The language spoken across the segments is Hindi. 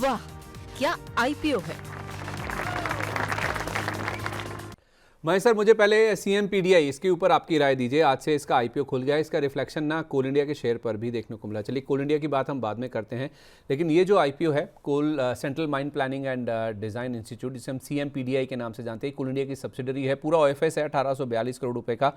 वाह, क्या आईपीओ है। महेश सर, मुझे पहले CMPDI इसके ऊपर आपकी राय दीजिए। आज से इसका आईपीओ खुल गया है, इसका रिफ्लेक्शन ना कोल इंडिया के शेयर पर भी देखने को मिला। चलिए, कोल इंडिया की बात हम बाद में करते हैं, लेकिन ये जो आईपीओ है coal central mine planning and design institute, जिसे हम CMPDI के नाम से जानते हैं, कोल इंडिया की सब्सिडरी है। पूरा OFS है 1842 करोड़ रुपए का।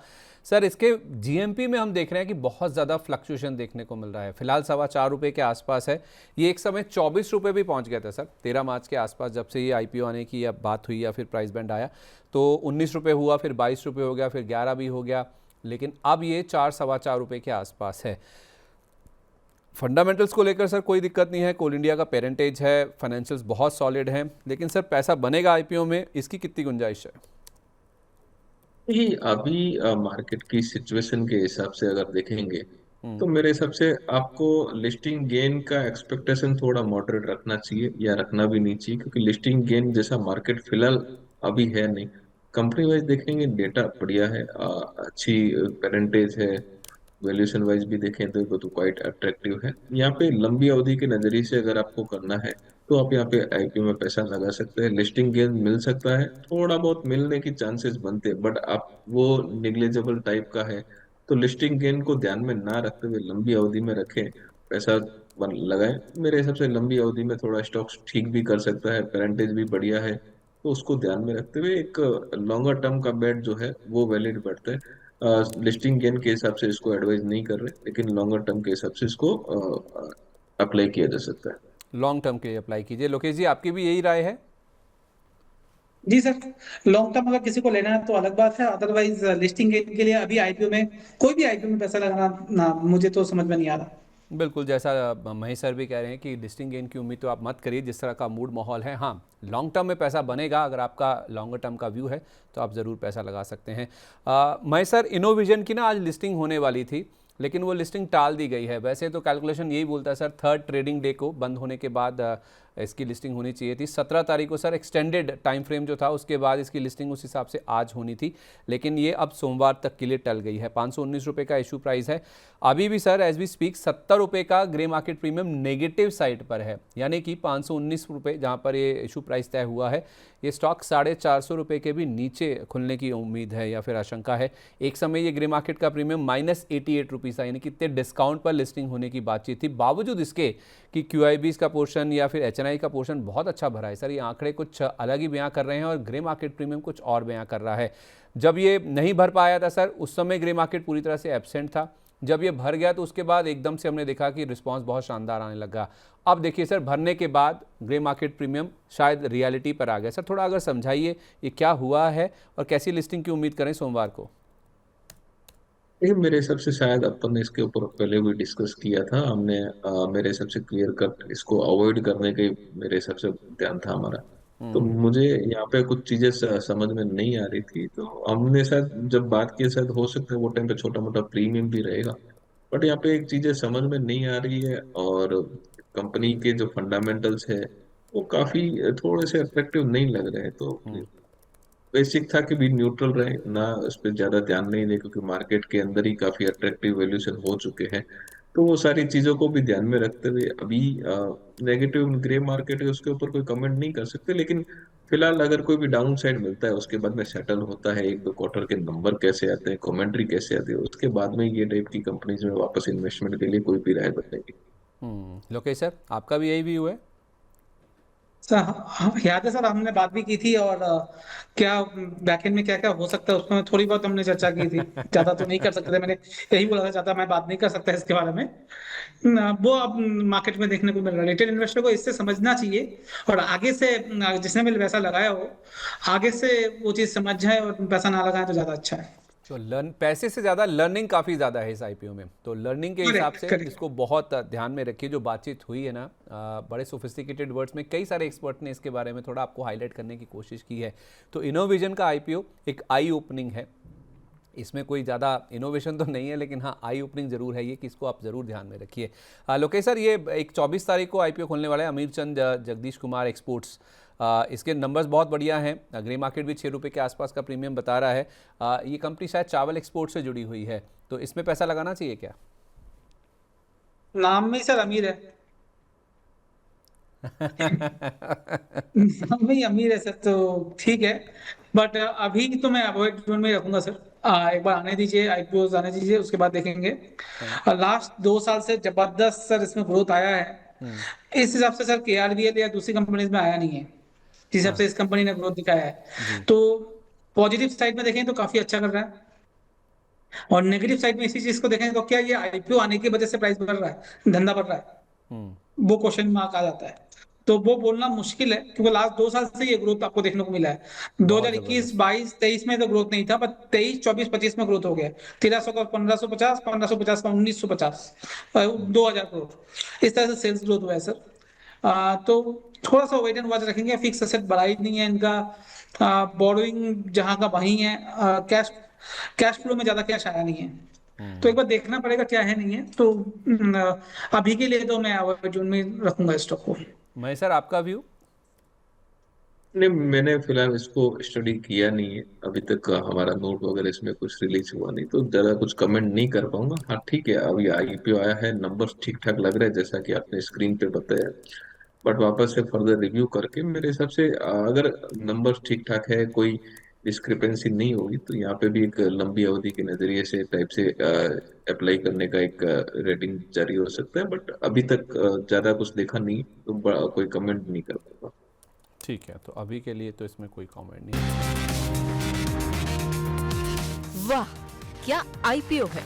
सर, इसके GMP में हम देख रहे हैं कि बहुत ज़्यादा फ्लक्चुएशन देखने को मिल रहा है। फिलहाल 4.25 के आसपास है। ये एक समय 24 रुपये भी पहुँच गया था सर, 13 मार्च के आसपास, जब से ये आईपीओ आने की अब बात हुई या फिर प्राइस बैंड आया तो 19 रुपये हुआ, फिर 22 रुपये हो गया, फिर 11 भी हो गया, लेकिन अब ये 4-4.25 रुपये के आसपास है। फंडामेंटल्स को लेकर सर कोई दिक्कत नहीं है, कोल इंडिया का पेरेंटेज है, फाइनेंशियल्स बहुत सॉलिड हैं, लेकिन सर पैसा बनेगा आईपीओ में, इसकी कितनी गुंजाइश है? ये अभी मार्केट की सिचुएशन के हिसाब से अगर देखेंगे हम्म। तो मेरे हिसाब से आपको लिस्टिंग गेन का एक्सपेक्टेशन थोड़ा मॉडरेट रखना चाहिए या रखना भी नहीं चाहिए, क्योंकि लिस्टिंग गेन जैसा मार्केट फिलहाल अभी है नहीं। कंपनी वाइज देखेंगे डेटा बढ़िया है, अच्छी पेरेंटेज है, वैल्यूएशन वाइज भी देखें तो वो तो क्वाइट अट्रैक्टिव है। यहाँ पे लंबी अवधि के नजरिए से अगर आपको करना है तो आप यहाँ पे आईपीओ में पैसा लगा सकते हैं। लिस्टिंग गेन मिल सकता है, थोड़ा बहुत मिलने की चांसेस बनते हैं, बट आप वो निग्लेजेबल टाइप का है। तो लिस्टिंग गेन को ध्यान में ना रखते हुए लंबी अवधि में रखें, पैसा लगाएं। मेरे हिसाब से लंबी अवधि में थोड़ा स्टॉक्स ठीक भी कर सकता है, पेरेंटेज भी बढ़िया है, तो उसको ध्यान में रखते हुए एक लॉन्गर टर्म का बेट जो है वो वैलिड बैठता है। लिस्टिंग गेन के हिसाब से इसको एडवाइज नहीं कर रहे, लेकिन लॉन्गर टर्म के हिसाब से इसको अप्लाई किया जा सकता है। लॉन्ग टर्म के लिए अप्लाई कीजिए। लोकेश जी, आपकी भी यही राय है? जी सर, लॉन्ग टर्म अगर किसी को लेना है तो अलग बात है, अदरवाइज लिस्टिंग गेन के लिए अभी आईपीओ में, कोई भी आईपीओ में पैसा लगाना ना मुझे तो समझ में नहीं आ रहा। बिल्कुल, जैसा महेश सर भी कह रहे हैं कि लिस्टिंग गेन की उम्मीद तो आप मत करिए, जिस तरह का मूड माहौल है। हाँ, लॉन्ग टर्म में पैसा बनेगा, अगर आपका लॉन्गर टर्म का व्यू है तो आप ज़रूर पैसा लगा सकते हैं। महेश सर, इनोविजन की ना आज लिस्टिंग होने वाली थी, लेकिन वो लिस्टिंग टाल दी गई है। वैसे तो कैलकुलेशन यही बोलता है सर, 3rd ट्रेडिंग डे को बंद होने के बाद इसकी लिस्टिंग होनी चाहिए थी। 17 तारीख को सर एक्सटेंडेड टाइम फ्रेम जो था, उसके बाद इसकी लिस्टिंग उस हिसाब से आज होनी थी, लेकिन ये अब सोमवार तक के लिए टल गई है। 519 रुपये का इशू प्राइस है। अभी भी सर एज वी स्पीक 70 रुपये का grey market premium negative side पर है, यानी कि 519 रुपये जहाँ पर ये इशू प्राइस तय हुआ है, ये स्टॉक 450 रुपये के भी नीचे खुलने की उम्मीद है या फिर आशंका है। एक समय ये ग्रे मार्केट का प्रीमियम -88 रुपीज़ था, यानी कि इतने डिस्काउंट पर लिस्टिंग होने की बातचीत थी, बावजूद इसके कि QIBs का पोर्शन या फिर HNI का पोर्शन बहुत अच्छा भरा है। सर, ये आंकड़े कुछ अलग ही बयां कर रहे हैं और ग्रे मार्केट प्रीमियम कुछ और बयां कर रहा है। जब ये नहीं भर पाया था सर, उस समय ग्रे मार्केट पूरी तरह से एब्सेंट था। जब ये भर गया तो उसके बाद एकदम से हमने देखा कि रिस्पांस बहुत शानदार आने लगा। अब देखिए सर, भरने के बाद ग्रे मार्केट प्रीमियम शायद रियलिटी पर आ गया। सर, थोड़ा अगर समझाइए ये क्या हुआ है और कैसी लिस्टिंग की उम्मीद करें सोमवार को? ये मेरे हिसाब से शायद अपन ने इसके ऊपर पहले भी डिस्कस किया था हमने, मेरे हिसाब से क्लियर कट इसको अवॉइड करने के मेरे हिसाब से ध्यान था हमारा। तो मुझे यहाँ पे कुछ चीजें समझ में नहीं आ रही थी, तो हमने शायद जब बात की शायद हो सकता है वो टाइम पे छोटा मोटा प्रीमियम भी रहेगा, बट यहाँ पे एक चीजें समझ में नहीं आ रही है। और कंपनी के जो फंडामेंटल्स है वो काफी थोड़े से अट्रैक्टिव नहीं लग रहे हैं। तो बेसिक था कि भी न्यूट्रल रहे ना, उस पर ज्यादा ध्यान नहीं दे, क्योंकि मार्केट के अंदर ही काफी अट्रैक्टिव वैल्यूएशन हो चुके हैं। तो वो सारी चीजों को भी ध्यान में रखते हुए अभी नेगेटिव ग्रे मार्केट है उसके ऊपर कोई कमेंट नहीं कर सकते, लेकिन फिलहाल अगर कोई भी डाउन साइड मिलता है उसके बाद में सेटल होता है, 1-2 क्वार्टर के नंबर कैसे आते हैं, कमेंट्री कैसे आती है, उसके बाद में ये टाइप की कंपनीज में वापस इन्वेस्टमेंट के लिए कोई भी राय बदलेगी। लोकेश सर, आपका भी यही व्यू है? सर याद है सर, हमने बात भी की थी, और क्या बैकएंड में क्या क्या हो सकता है उसमें थोड़ी बहुत हमने चर्चा की थी। ज्यादा तो नहीं कर सकते थे, मैंने यही बोला था, ज्यादा मैं बात नहीं कर सकता इसके बारे में। वो अब मार्केट में देखने को मिल रहा है। रिटेल इन्वेस्टर को इससे समझना चाहिए, और आगे से जिसने भी पैसा लगाया हो, आगे से वो चीज समझ जाए और पैसा ना लगाए तो ज्यादा अच्छा है। तो पैसे से ज़्यादा लर्निंग काफ़ी ज़्यादा है इस आईपीओ में, तो लर्निंग के हिसाब करेक्ट से करेक्ट। इसको बहुत ध्यान में रखिए। जो बातचीत हुई है ना, बड़े सोफिस्टिकेटेड वर्ड्स में कई सारे एक्सपर्ट ने इसके बारे में थोड़ा आपको हाईलाइट करने की कोशिश की है। तो इनोविजन का आईपीओ एक आई ओपनिंग है, इसमें कोई ज़्यादा इनोवेशन तो नहीं है, लेकिन हाँ आई ओपनिंग ज़रूर है ये, कि इसको आप ज़रूर ध्यान में रखिए। लोकेश सर, ये एक 24 तारीख को आईपीओ खोलने वाला है, अमीर चंद जगदीश कुमार एक्सपोर्ट्स। इसके नंबर्स बहुत बढ़िया हैं, ग्रे मार्केट भी 6 रुपये के आसपास का प्रीमियम बता रहा है। ये कंपनी शायद चावल एक्सपोर्ट से जुड़ी हुई है, तो इसमें पैसा लगाना चाहिए क्या? नाम में ही सर अमीर है। हम भी अमीर है सर, तो ठीक है। बट अभी तो मैं अवॉइड जोन में ही रखूंगा सर। एक बार आने दीजिए, आईपीओ आने दीजिए, उसके बाद देखेंगे। लास्ट 2 साल से जबरदस्त सर इसमें ग्रोथ आया है। हम्म। इस हिसाब से सर केआरबीएल या दूसरी कंपनीज में आया नहीं है, जिस हिसाब हाँ से इस कंपनी ने ग्रोथ दिखाया है। जी। तो पॉजिटिव साइड में देखें तो काफी अच्छा कर रहा है, और नेगेटिव साइड में इसी चीज को देखें तो क्या ये आईपीओ आने की वजह से प्राइस बढ़ रहा है, धंधा बढ़ रहा है, हम्म। वो क्वेश्चन मार्क आ जाता है। तो वो बोलना मुश्किल है, क्योंकि लास्ट 2 साल से ये ग्रोथ आपको देखने को मिला है। बहुत 2021, ज़बरदस्त। 22, 23 में तो ग्रोथ नहीं था, पर 23, 24, 25 में ग्रोथ हो गया। 1300 का 1550, 1550 का 1950, 2000 करोड़, इस तरह से सेल्स ग्रोथ हुआ है सर। तो थोड़ा सा वेट एंड वॉच रखेंगे। फिक्स एसेट बढ़ा ही नहीं है इनका, बोरोइंग जहां का वहीं है, कैश कैश फ्लो में ज्यादा कैश आया नहीं है। तो एक बार देखना पड़ेगा क्या है नहीं है। तो अभी के लिए तो मैं अवॉइड जोन में रखूंगा स्टॉक को। महेश सर आपका व्यू? नहीं, मैंने फिलहाल इसको स्टडी किया नहीं है अभी तक। हमारा नोट वगैरह इसमें कुछ रिलीज हुआ नहीं, तो ज्यादा कुछ कमेंट नहीं कर पाऊंगा। हाँ ठीक है, अभी आईपीओ आया है, नंबर्स ठीक ठाक लग रहे हैं जैसा कि आपने स्क्रीन पे बताया। बट वापस से फर्दर रिव्यू करके मेरे हिसाब से अगर नंबर्स ठीक ठाक है, कोई डिस्क्रिपेंसी नहीं होगी, तो यहाँ पे भी एक लंबी अवधि के नजरिए से टाइप से अप्लाई करने का एक रेटिंग जारी हो सकता है। बट अभी तक ज्यादा कुछ देखा नहीं, तो कोई कमेंट नहीं कर पाऊंगा। ठीक है, तो अभी के लिए तो इसमें कोई कमेंट नहीं है। वाह, क्या आईपीओ है।